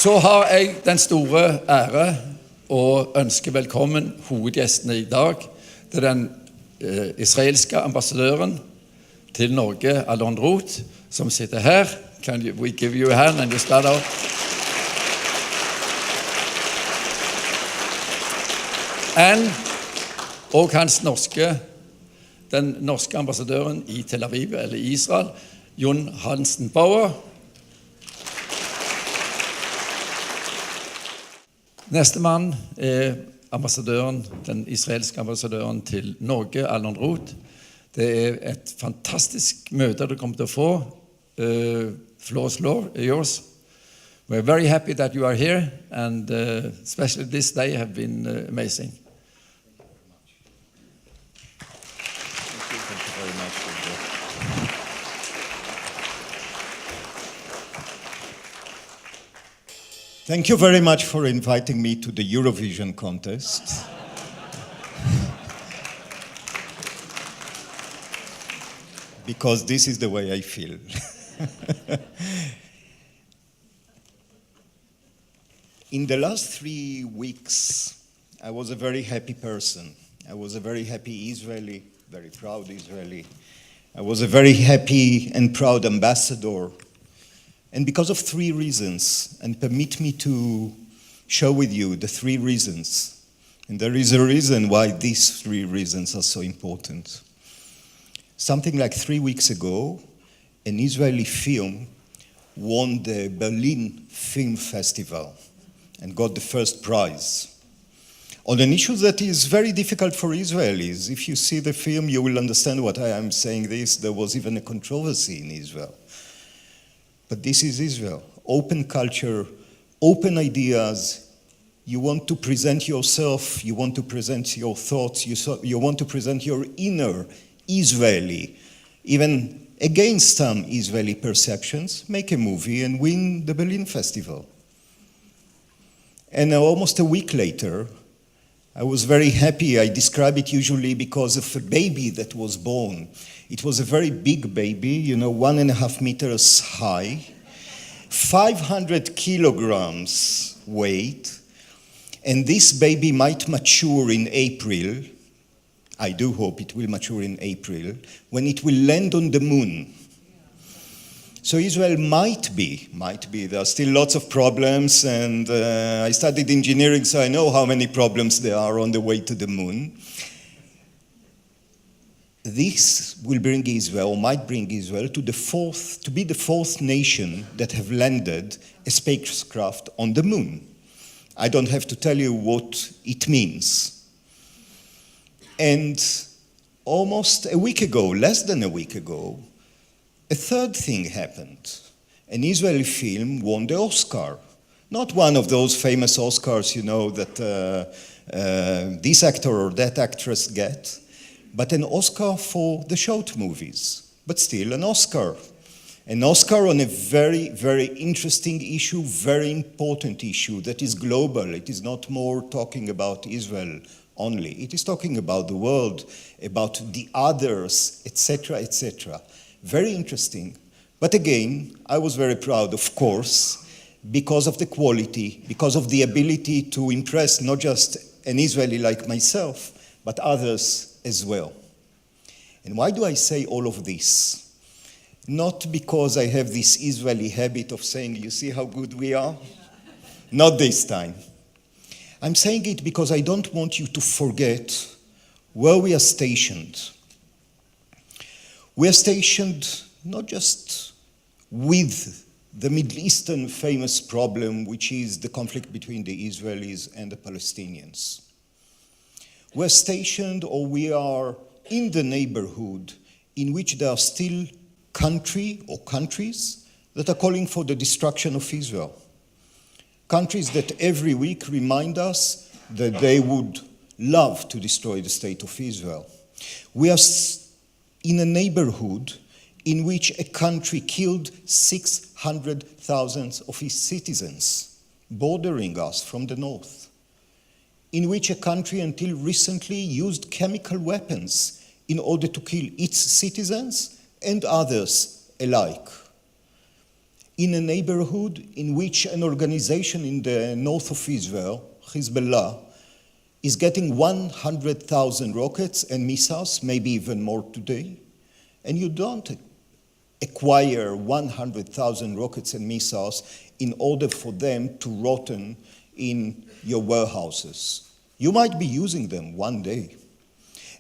Så har jeg den store ære å ønske velkommen hovedgjestene i dag til den israelske ambassadøren til Norge, Alon Roth, som sitter her. We give you a hand and you start out? Og den norske ambassadøren i Tel Aviv, eller Israel, Jon Hansen Bauer. Neste mann den israelske ambassadøren til Norge, Alon Roth. Det et fantastisk møte du kommer til å få. Floor is yours. We're very happy that you are here, and especially this day have been amazing. Thank you very much for inviting me to the Eurovision contest. Because this is the way I feel. In the last 3 weeks, I was a very happy person. I was a very happy Israeli, very proud Israeli. I was a very happy and proud ambassador. And because of 3 reasons, and permit me to share with you the 3 reasons. And there is a reason why these 3 reasons are so important. Something like 3 weeks ago, an Israeli film won the Berlin Film Festival and got the first prize on an issue that is very difficult for Israelis. If you see the film, you will understand what I am saying this. There was even a controversy in Israel. But this is Israel. Open culture, open ideas. You want to present yourself, you want to present your thoughts, you want to present your inner Israeli, even against some Israeli perceptions, make a movie and win the Berlin Festival. And almost a week later, I was very happy. I describe it usually because of a baby that was born. It was a very big baby, 1.5 meters high, 500 kilograms weight, and this baby might mature in April. I do hope it will mature in April, when it will land on the moon. So Israel might be, there are still lots of problems, and I studied engineering, so I know how many problems there are on the way to the moon. This will bring Israel, or might bring Israel, to be the 4th nation that have landed a spacecraft on the moon. I don't have to tell you what it means. And almost a week ago, less than a week ago, a 3rd thing happened. An Israeli film won the Oscar. Not one of those famous Oscars, that this actor or that actress get, but an Oscar for the short movies, but still an Oscar. An Oscar on a very, very interesting issue, very important issue that is global. It is not more talking about Israel only. It is talking about the world, about the others, etc., etc. Very interesting. But again, I was very proud, of course, because of the quality, because of the ability to impress not just an Israeli like myself, but others as well. And why do I say all of this? Not because I have this Israeli habit of saying, you see how good we are? Not this time. I'm saying it because I don't want you to forget where we are stationed. We are stationed not just with the Middle Eastern famous problem, which is the conflict between the Israelis and the Palestinians. We're stationed, or we are in the neighborhood in which there are still countries that are calling for the destruction of Israel. Countries that every week remind us that they would love to destroy the state of Israel. We are in a neighborhood in which a country killed 600,000 of its citizens, bordering us from the north. In which a country until recently used chemical weapons in order to kill its citizens and others alike. in a neighborhood in which an organization in the north of Israel, Hezbollah, is getting 100,000 rockets and missiles, maybe even more today, and you don't acquire 100,000 rockets and missiles in order for them to rotten in your warehouses. You might be using them one day.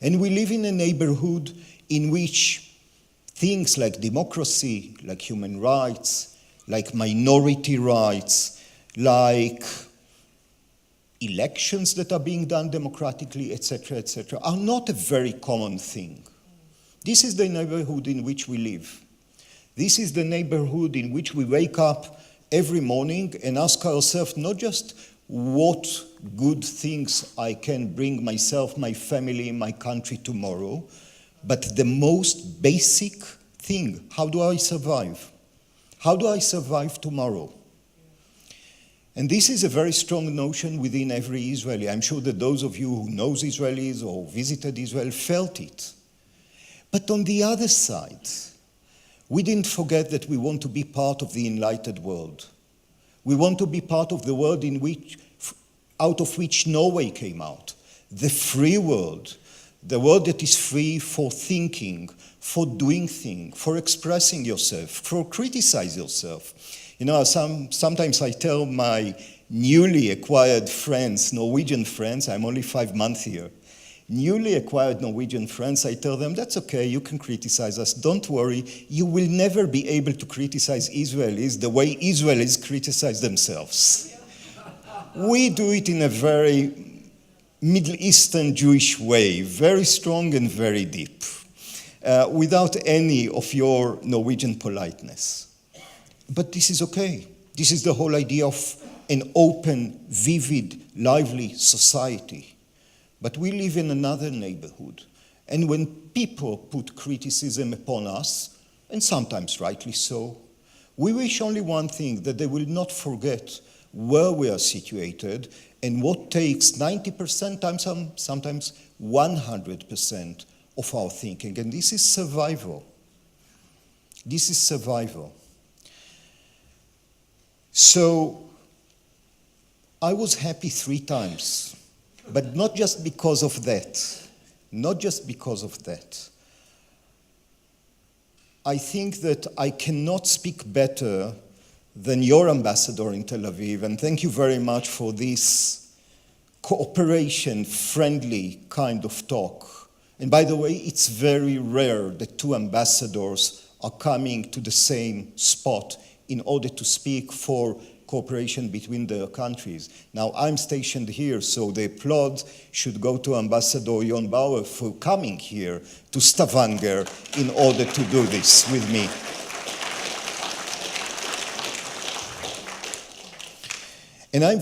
And we live in a neighborhood in which things like democracy, like human rights, like minority rights, like elections that are being done democratically, etc., are not a very common thing. This is the neighborhood in which we live. This is the neighborhood in which we wake up every morning and ask ourselves not just what good things I can bring myself, my family, my country tomorrow, but the most basic thing: how do I survive? How do I survive tomorrow? And this is a very strong notion within every Israeli. I'm sure that those of you who know Israelis or visited Israel felt it. But on the other side, we didn't forget that we want to be part of the enlightened world. We want to be part of the world out of which Norway came out, the free world, the world that is free for thinking, for doing things, for expressing yourself, for criticizing yourself. You know, sometimes I tell my newly acquired friends, Norwegian friends, I'm only 5 months here, newly acquired Norwegian friends, I tell them, that's okay, you can criticize us, don't worry, you will never be able to criticize Israelis the way Israelis criticize themselves. We do it in a very Middle Eastern Jewish way, very strong and very deep, without any of your Norwegian politeness. But this is okay. This is the whole idea of an open, vivid, lively society. But we live in another neighborhood. And when people put criticism upon us, and sometimes rightly so, we wish only one thing: that they will not forget where we are situated and what takes 90%, sometimes 100% of our thinking. And this is survival. This is survival. So I was happy 3 times. But not just because of that. Not just because of that. I think that I cannot speak better than your ambassador in Tel Aviv, and thank you very much for this cooperation-friendly kind of talk. And by the way, it's very rare that 2 ambassadors are coming to the same spot in order to speak for cooperation between the countries. Now, I'm stationed here, so the applaud should go to Ambassador Jon Bauer for coming here to Stavanger in order to do this with me. And I'm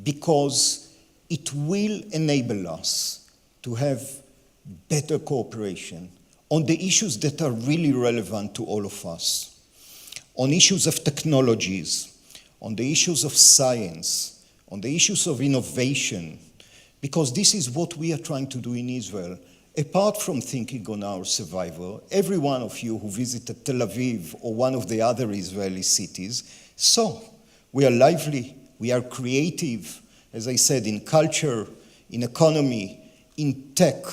because it will enable us to have better cooperation on the issues that are really relevant to all of us, on issues of technologies, on the issues of science, on the issues of innovation, because this is what we are trying to do in Israel. Apart from thinking on our survival, every one of you who visited Tel Aviv or one of the other Israeli cities saw we are lively, we are creative, as I said, in culture, in economy, in tech,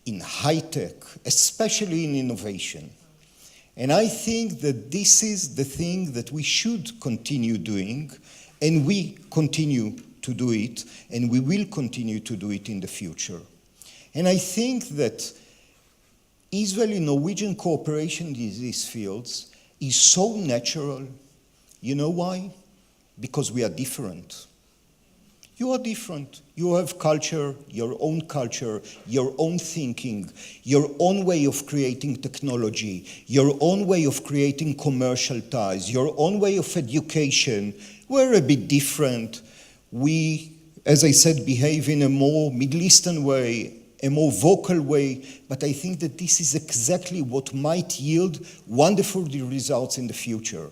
in high tech, especially in innovation. And I think that this is the thing that we should continue doing, and we continue to do it, and we will continue to do it in the future. And I think that Israeli-Norwegian cooperation in these fields is so natural. You know why? Because we are different. You are different. You have culture, your own thinking, your own way of creating technology, your own way of creating commercial ties, your own way of education. We're a bit different. We, as I said, behave in a more Middle Eastern way, a more vocal way, but I think that this is exactly what might yield wonderful results in the future.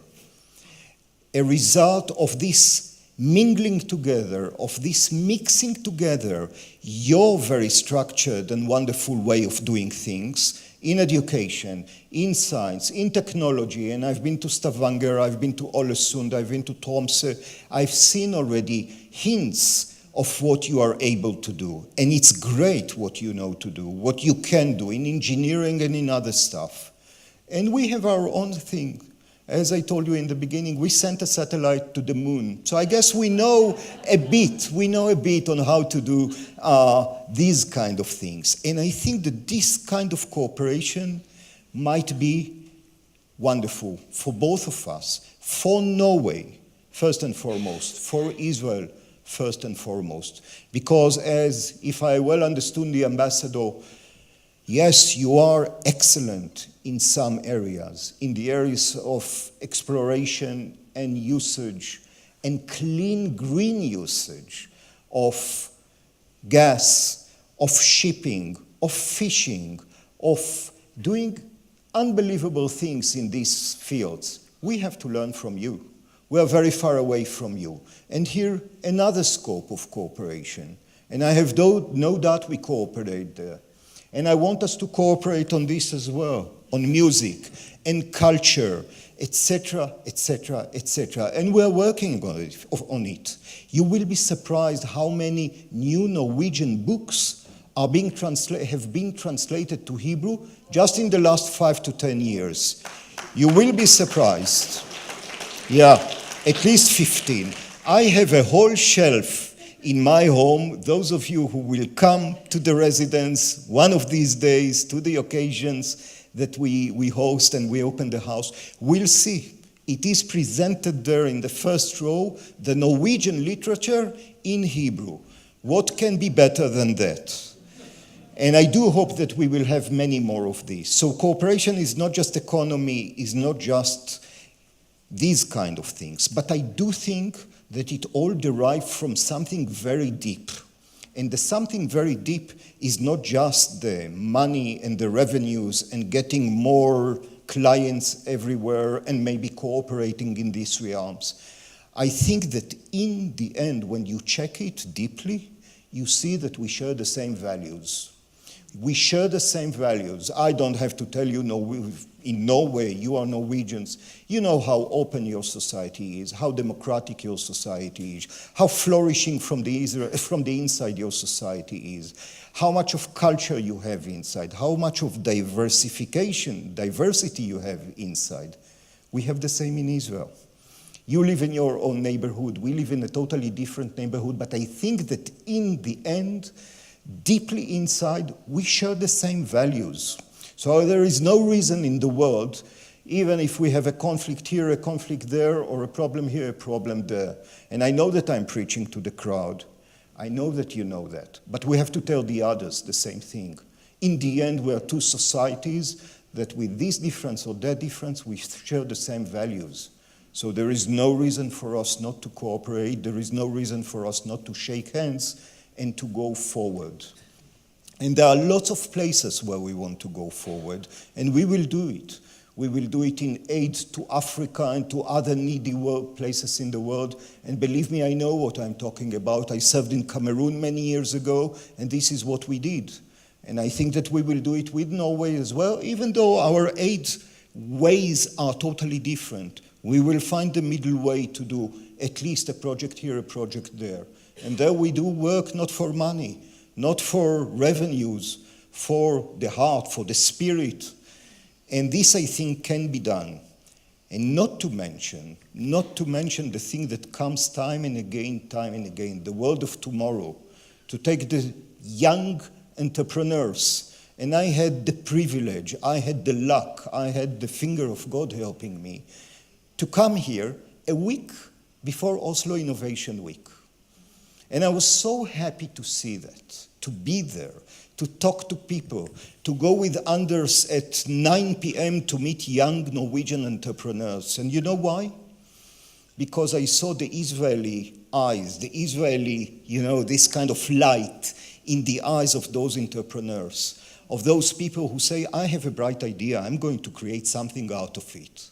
A result of this mingling together, of this mixing together, your very structured and wonderful way of doing things, in education, in science, in technology, and I've been to Stavanger, I've been to Ålesund, I've been to Tromsø. I've seen already hints of what you are able to do. And it's great what you know to do, what you can do in engineering and in other stuff. And we have our own thing. As I told you in the beginning, we sent a satellite to the moon. So I guess we know a bit on how to do these kind of things. And I think that this kind of cooperation might be wonderful for both of us, for Norway, first and foremost, for Israel, first and foremost. Because as, if I well understood the ambassador, yes, you are excellent in some areas, in the areas of exploration and usage and clean green usage of gas, of shipping, of fishing, of doing unbelievable things in these fields. We have to learn from you. We are very far away from you. And here, another scope of cooperation. And I have no doubt we cooperate there. And I want us to cooperate on this as well, on music and culture, etc., etc., etc. And we're working on it. You will be surprised how many new Norwegian books have been translated to Hebrew just in the last 5 to 10 years. You will be surprised. Yeah, at least 15. I have a whole shelf in my home. Those of you who will come to the residence one of these days, to the occasions that we host and we open the house, will see. It is presented there in the first row, the Norwegian literature in Hebrew. What can be better than that? And I do hope that we will have many more of these. So cooperation is not just economy, is not just these kind of things. But I do think that it all derives from something very deep. And the something very deep is not just the money and the revenues and getting more clients everywhere and maybe cooperating in these realms. I think that in the end, when you check it deeply, you see that we share the same values. We share the same values. I don't have to tell you, in Norway, you are Norwegians. You know how open your society is, how democratic your society is, how flourishing from the inside your society is, how much of culture you have inside, how much of diversity you have inside. We have the same in Israel. You live in your own neighborhood. We live in a totally different neighborhood. But I think that in the end, deeply inside, we share the same values. So there is no reason in the world, even if we have a conflict here, a conflict there, or a problem here, a problem there. And I know that I'm preaching to the crowd. I know that you know that. But we have to tell the others the same thing. In the end, we are two societies that with this difference or that difference, we share the same values. So there is no reason for us not to cooperate. There is no reason for us not to shake hands and to go forward. And there are lots of places where we want to go forward, and we will do it. We will do it in aid to Africa and to other needy places in the world. And believe me, I know what I'm talking about. I served in Cameroon many years ago, and this is what we did. And I think that we will do it with Norway as well, even though our aid ways are totally different. We will find the middle way to do at least a project here, a project there. And there we do work not for money, not for revenues, for the heart, for the spirit. And this, I think, can be done. And not to mention the thing that comes time and again, the world of tomorrow, to take the young entrepreneurs. And I had the privilege, I had the luck, I had the finger of God helping me to come here a week before Oslo Innovation Week. And I was so happy to see that, to be there, to talk to people, to go with Anders at 9 p.m. to meet young Norwegian entrepreneurs. And you know why? Because I saw the Israeli eyes, the Israeli, this kind of light in the eyes of those entrepreneurs, of those people who say, I have a bright idea, I'm going to create something out of it.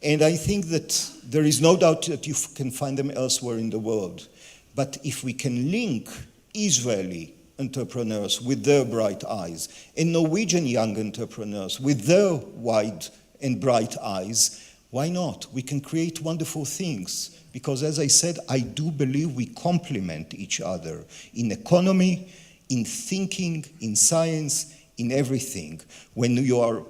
And I think that there is no doubt that you can find them elsewhere in the world. But if we can link Israeli entrepreneurs with their bright eyes, and Norwegian young entrepreneurs with their wide and bright eyes, why not? We can create wonderful things. Because as I said, I do believe we complement each other in economy, in thinking, in science, in everything. When you are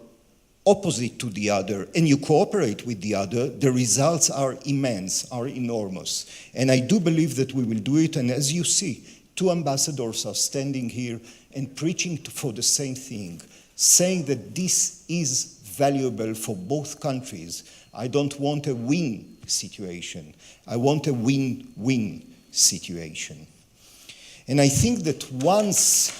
opposite to the other and you cooperate with the other, the results are immense, are enormous. And I do believe that we will do it. And as you see, 2 ambassadors are standing here and preaching for the same thing, saying that this is valuable for both countries. I don't want a win situation. I want a win-win situation. And I think that once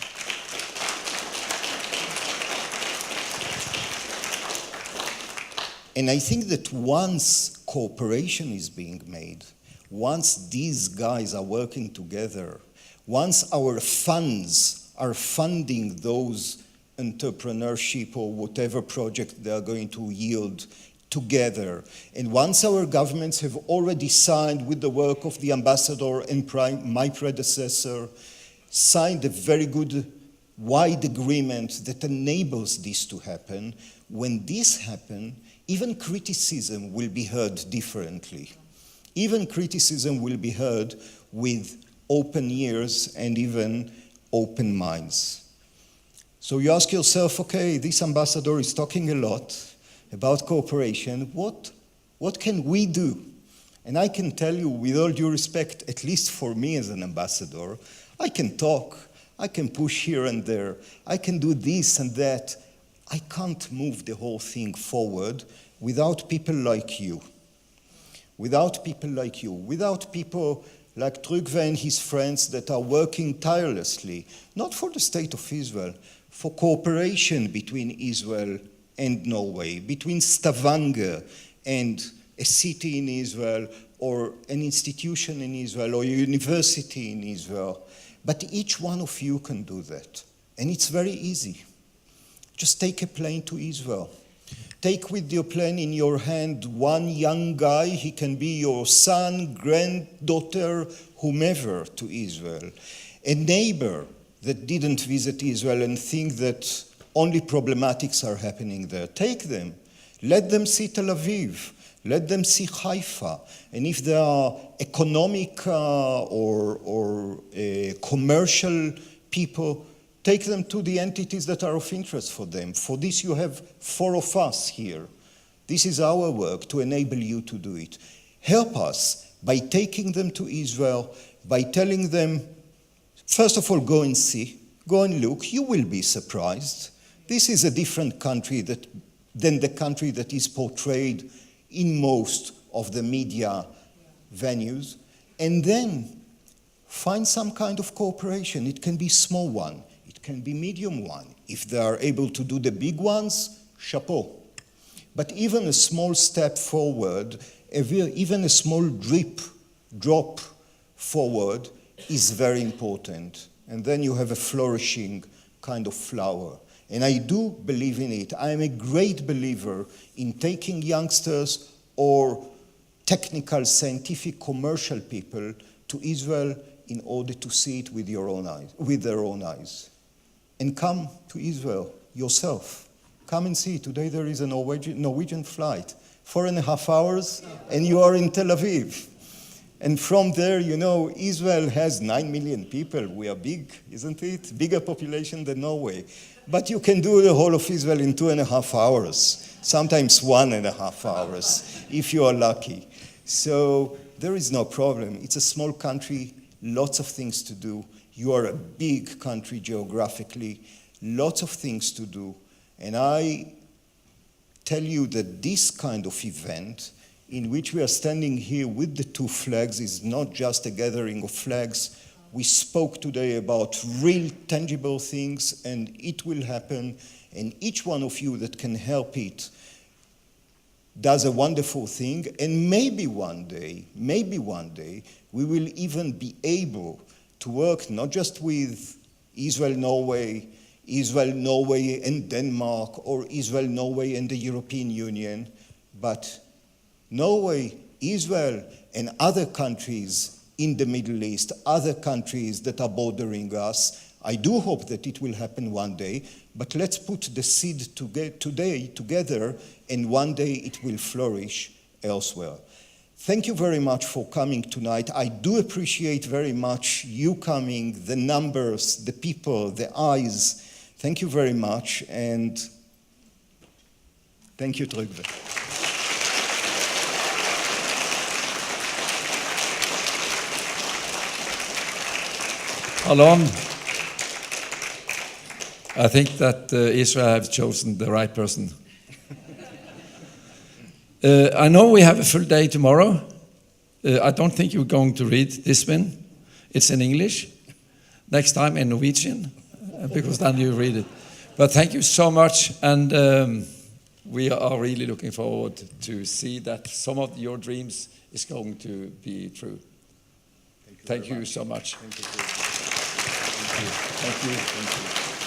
cooperation is being made, once these guys are working together, once our funds are funding those entrepreneurship or whatever project they are going to yield together, and once our governments have already signed with the work of the ambassador and my predecessor, signed a very good wide agreement that enables this to happen, when this happens, even criticism will be heard differently. Even criticism will be heard with open ears and even open minds. So you ask yourself, okay, this ambassador is talking a lot about cooperation. What can we do? And I can tell you, with all due respect, at least for me as an ambassador, I can talk, I can push here and there, I can do this and that. I can't move the whole thing forward without people like you. Without people like you. Without people like Trygve and his friends that are working tirelessly, not for the state of Israel, for cooperation between Israel and Norway, between Stavanger and a city in Israel, or an institution in Israel, or a university in Israel. But each one of you can do that. And it's very easy. Just take a plane to Israel. Take with your plane in your hand one young guy. He can be your son, granddaughter, whomever, to Israel. A neighbor that didn't visit Israel and think that only problematics are happening there. Take them. Let them see Tel Aviv. Let them see Haifa. And if there are economic or commercial people, take them to the entities that are of interest for them. For this you have 4 of us here. This is our work to enable you to do it. Help us by taking them to Israel, by telling them, first of all, go and see, go and look. You will be surprised. This is a different country than the country that is portrayed in most of the media venues. And then find some kind of cooperation. It can be small one. It can be medium one. If they are able to do the big ones, chapeau. But even a small step forward, even a small drop forward is very important. And then you have a flourishing kind of flower. And I do believe in it. I am a great believer in taking youngsters or technical, scientific, commercial people to Israel in order to see it with their own eyes. And come to Israel yourself. Come and see. Today there is a Norwegian flight, 4.5 hours, and you are in Tel Aviv. And from there, you know, Israel has 9 million people. We are big, isn't it? Bigger population than Norway. But you can do the whole of Israel in 2.5 hours, sometimes 1.5 hours, if you are lucky. So there is no problem. It's a small country, lots of things to do. You are a big country geographically, lots of things to do. And I tell you that this kind of event, in which we are standing here with the 2 flags, is not just a gathering of flags. We spoke today about real, tangible things, and it will happen. And each one of you that can help it does a wonderful thing. And maybe one day, we will even be able to work not just with Israel, Norway and Denmark, or Israel, Norway and the European Union, but Norway, Israel, and other countries in the Middle East, other countries that are bordering us, I do hope that it will happen one day, but let's put the seed today together, and one day it will flourish elsewhere. Thank you very much for coming tonight. I do appreciate very much you coming, the numbers, the people, the eyes. Thank you very much, and thank you, Trygve. Alon, I think that Israel have chosen the right person. I know we have a full day tomorrow. I don't think you're going to read this one. It's in English. Next time in Norwegian, because then you read it. But thank you so much, and we are really looking forward to see that some of your dreams is going to be true. Thank you so much. Thank you. Thank you. Thank you.